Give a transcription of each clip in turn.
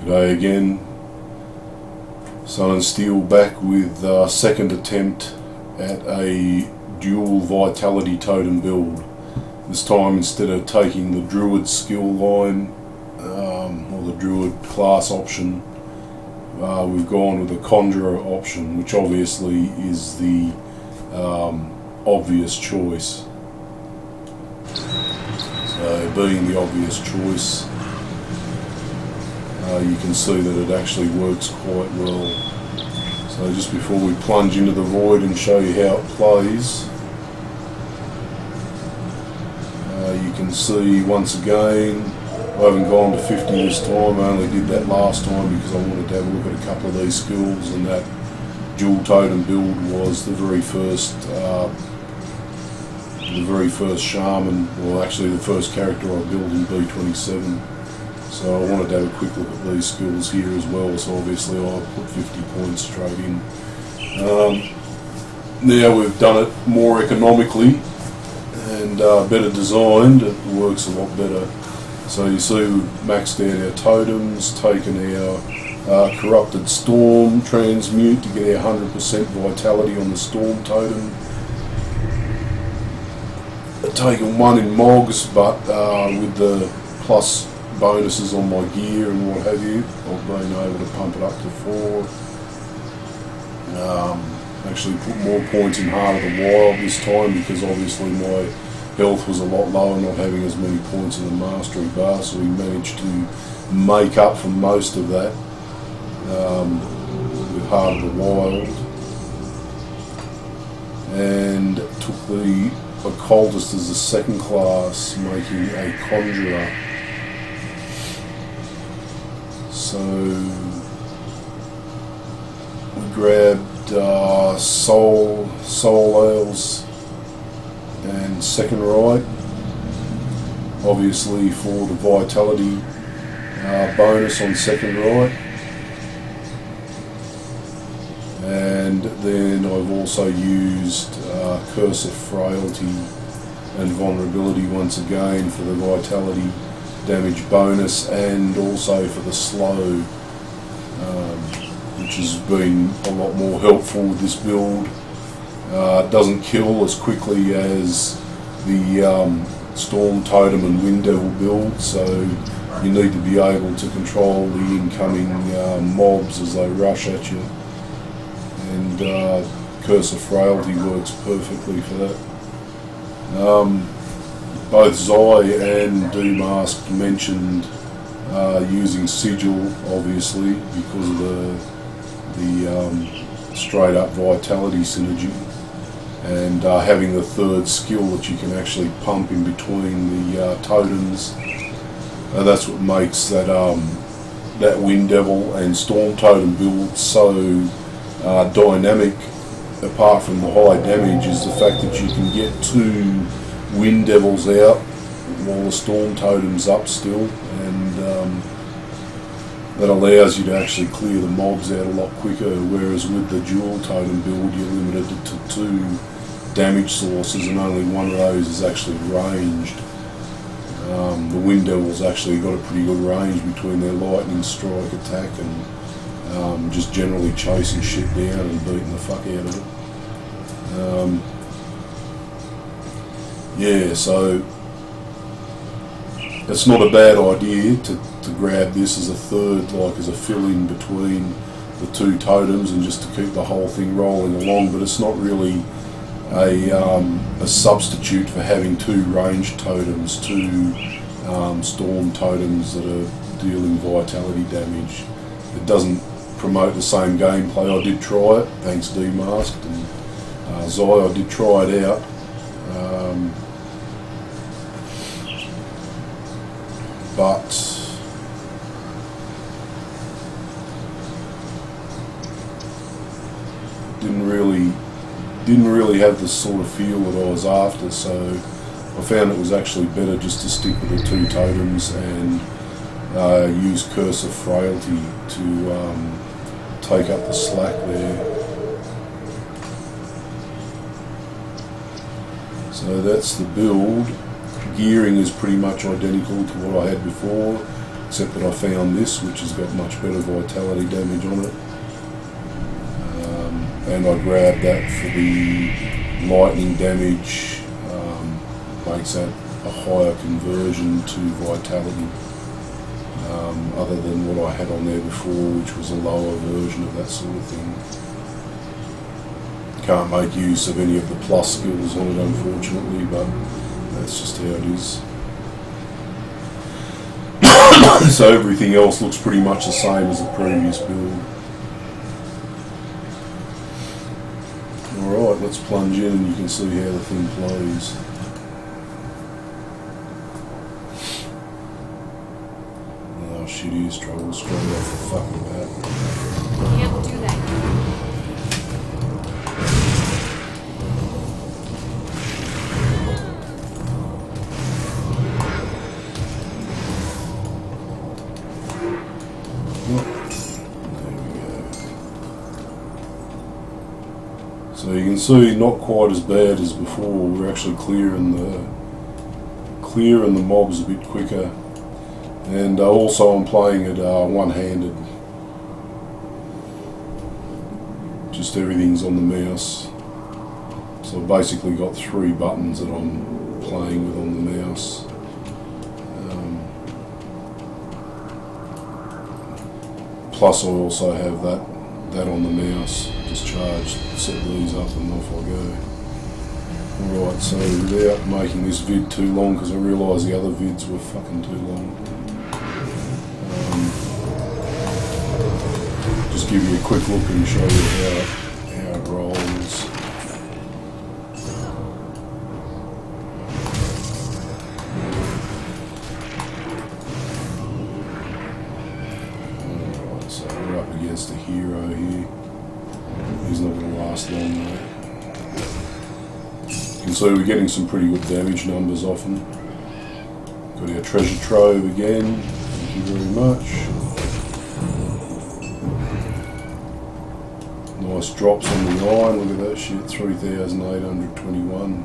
G'day again. Sun and Steel back with second attempt at a dual vitality totem build. This time, instead of taking the druid skill line or the druid class option, we've gone with the Conjurer option, which obviously is the obvious choice. So being the obvious choice, you can see that it actually works quite well. So just before we plunge into the void and show you how it plays, you can see once again I haven't gone to 50 this time. I only did that last time because I wanted to have a look at a couple of these skills, and that dual totem build was the very first shaman, well actually the first character I built in B27. So I wanted to have a quick look at these skills here as well, so obviously I'll put 50 points straight in. Now we've done it more economically and better designed, it works a lot better. So you see we've maxed out our totems, taken our corrupted storm transmute to get our 100% vitality on the storm totem. Taken one in Mogs, but with the plus bonuses on my gear and what have you, I've been able to pump it up to 4. Actually put more points in Heart of the Wild this time because obviously my health was a lot lower, not having as many points in the mastery bar, so we managed to make up for most of that with Heart of the Wild. And took the Occultist as the second class, making a Conjurer. So we grabbed soul ales and second right, obviously for the vitality bonus on second right, and then I've also used Curse of Frailty and Vulnerability once again for the vitality damage bonus, and also for the slow, which has been a lot more helpful with this build. It doesn't kill as quickly as the Storm Totem and Wind Devil build, so you need to be able to control the incoming mobs as they rush at you, and Curse of Frailty works perfectly for that. Both Zai and Demasked mentioned using Sigil, obviously, because of the straight up vitality synergy, and having the third skill that you can actually pump in between the totems. And that's what makes that that Wind Devil and Storm Totem build so dynamic, apart from the high damage, is the fact that you can get 2 Wind Devils out while the Storm Totem's up still, and that allows you to actually clear the mobs out a lot quicker, whereas with the dual totem build you're limited to 2 damage sources, and only one of those is actually ranged. The Wind Devil's actually got a pretty good range between their lightning strike attack and just generally chasing shit down and beating the fuck out of it. Yeah, so it's not a bad idea to grab this as a third, like as a fill-in between the 2 totems, and just to keep the whole thing rolling along, but it's not really a substitute for having 2 ranged totems, 2 storm totems that are dealing vitality damage. It doesn't promote the same gameplay. I did try it, thanks Demasked and Zai, I did try it out. But didn't really have the sort of feel that I was after, so I found it was actually better just to stick with the 2 totems and use Curse of Frailty to take up the slack there. So that's the build. Gearing is pretty much identical to what I had before. except that I found this, which has got much better vitality damage on it. And I grabbed that for the lightning damage, makes that a higher conversion to vitality, other than what I had on there before, which was a lower version of that sort of thing. Can't make use of any of the plus skills on it, unfortunately, but that's just how it is. So everything else looks pretty much the same as the previous build. Alright, let's plunge in and you can see how the thing plays. Oh shit, he is trouble straight off the fucking bat. Can't do that. So you can see not quite as bad as before. We're actually clearing the mobs a bit quicker, and also I'm playing it one-handed. Just everything's on the mouse. So I've basically got 3 buttons that I'm playing with on the mouse. Plus I also have that on the mouse. Just charged, set these up and off I go. Alright, so without making this vid too long, because I realise the other vids were fucking too long, just give you a quick look and show you how it rolls. Alright, so we're up against a hero here. He's not going to last long though. You can see we're getting some pretty good damage numbers off him. Got our treasure trove again, thank you very much. Nice drops on the line, look at that shit, 3,821.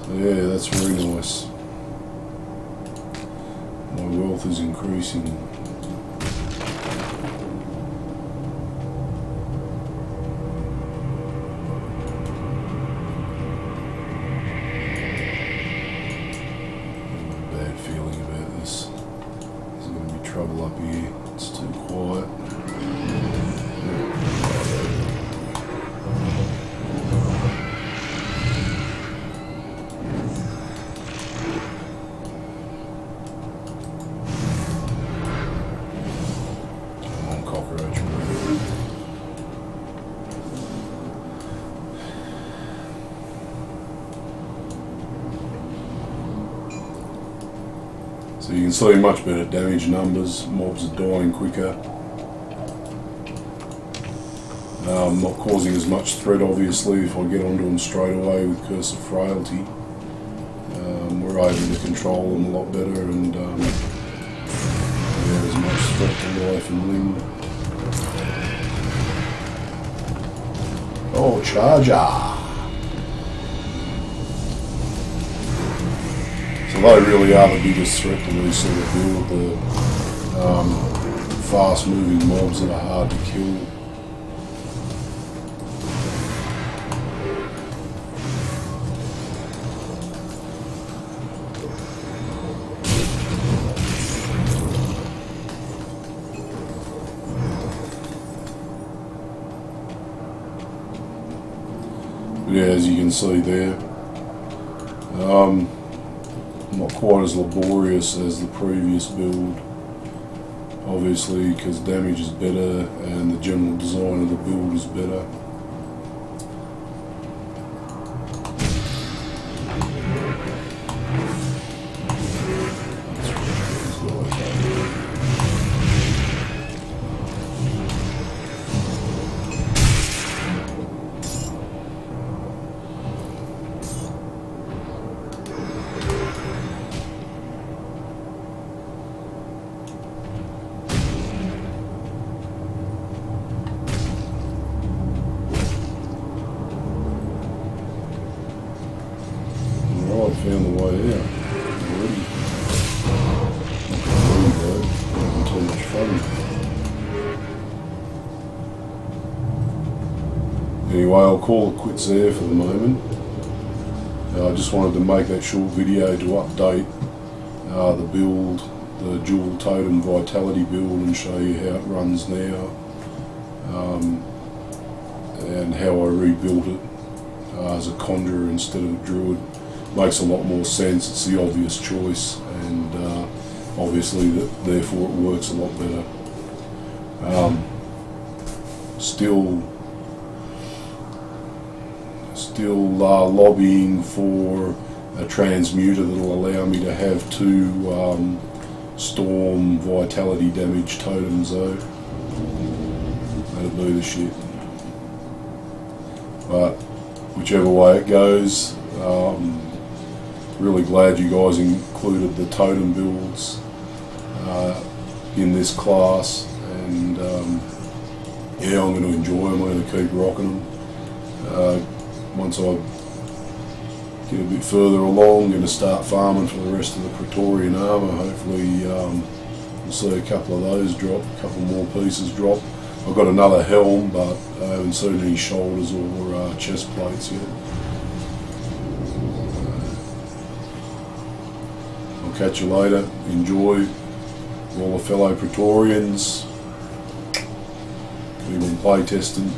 So yeah, that's very nice. My wealth is increasing. Feeling about this. There's going to be trouble up here. It's too quiet. Come on, cockroach. So you can see much better damage numbers, mobs are dying quicker. Not causing as much threat obviously if I get onto them straight away with Curse of Frailty. We're able to control them a lot better and yeah, as much threat to life and limb. Oh, Charger! So they really are the biggest threat to these sort of build, the fast moving mobs that are hard to kill. But yeah, as you can see there, not quite as laborious as the previous build, obviously, because damage is better and the general design of the build is better. Anyway, I'll call it quits there for the moment. I just wanted to make that short video to update the build, the dual Totem Vitality build, and show you how it runs now, and how I rebuilt it as a Conjurer instead of a Druid. Makes a lot more sense. It's the obvious choice, and obviously therefore it works a lot better. Still lobbying for a transmuter that'll allow me to have 2 storm vitality damage totems though. That'd be the shit. But whichever way it goes, really glad you guys included the totem builds in this class, and yeah, I'm going to enjoy them. I'm going to keep rocking them. Once I get a bit further along, I'm going to start farming for the rest of the Praetorian armour. Hopefully we'll see a couple of those drop, a couple more pieces drop. I've got another helm, but I haven't seen any shoulders or chest plates yet. I'll catch you later. Enjoy all the fellow Praetorians. Keep on play testing.